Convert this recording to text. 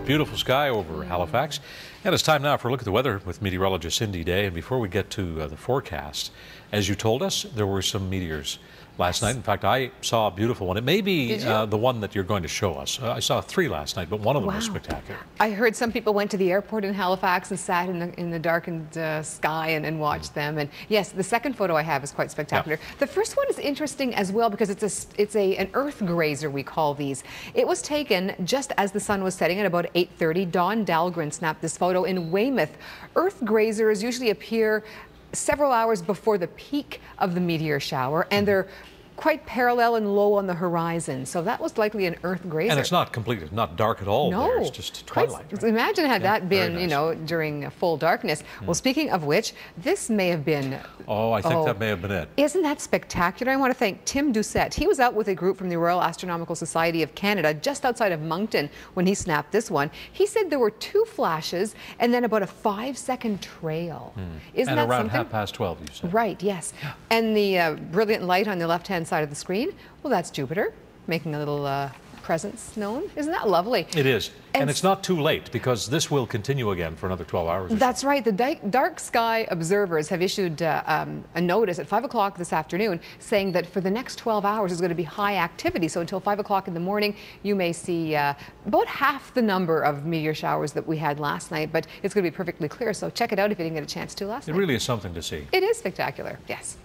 Beautiful sky over Halifax. And it's time now for a look at the weather with meteorologist Cindy Day. And before we get to the forecast, as you told us, there were some meteors last night. In fact, I saw a beautiful one. It may be the one that you're going to show us. I saw 3 last night, but one of them was spectacular. I heard some people went to the airport in Halifax and sat in the darkened sky and watched them. And yes, the second photo I have is quite spectacular. Yeah. The first one is interesting as well because it's an earth grazer, we call these. It was taken just as the sun was setting at about 8:30. Don Dahlgren snapped this photo in Weymouth. Earth grazers usually appear several hours before the peak of the meteor shower, and they're quite parallel and low on the horizon. So that was likely an earth grazer. And it's not completely, not dark at all. No. There. It's just twilight. Right? Imagine had that been, nice. you know, during full darkness. Well, speaking of which, this may have been... I think that may have been it. Isn't that spectacular? I want to thank Tim Doucette. He was out with a group from the Royal Astronomical Society of Canada just outside of Moncton when he snapped this one. He said there were 2 flashes and then about a 5-second trail. Isn't that around something? 12:30, you said. Right, yes. Yeah. And the brilliant light on the left-hand side of the screen, well, that's Jupiter making a little presence known. Isn't that lovely? It is. And it's not too late because this will continue again for another 12 hours. That's right. The dark sky observers have issued a notice at 5 o'clock this afternoon saying that for the next 12 hours there's going to be high activity. So until 5 o'clock in the morning, you may see about half the number of meteor showers that we had last night, but it's going to be perfectly clear. So check it out if you didn't get a chance to last night. It really is something to see. It is spectacular, yes.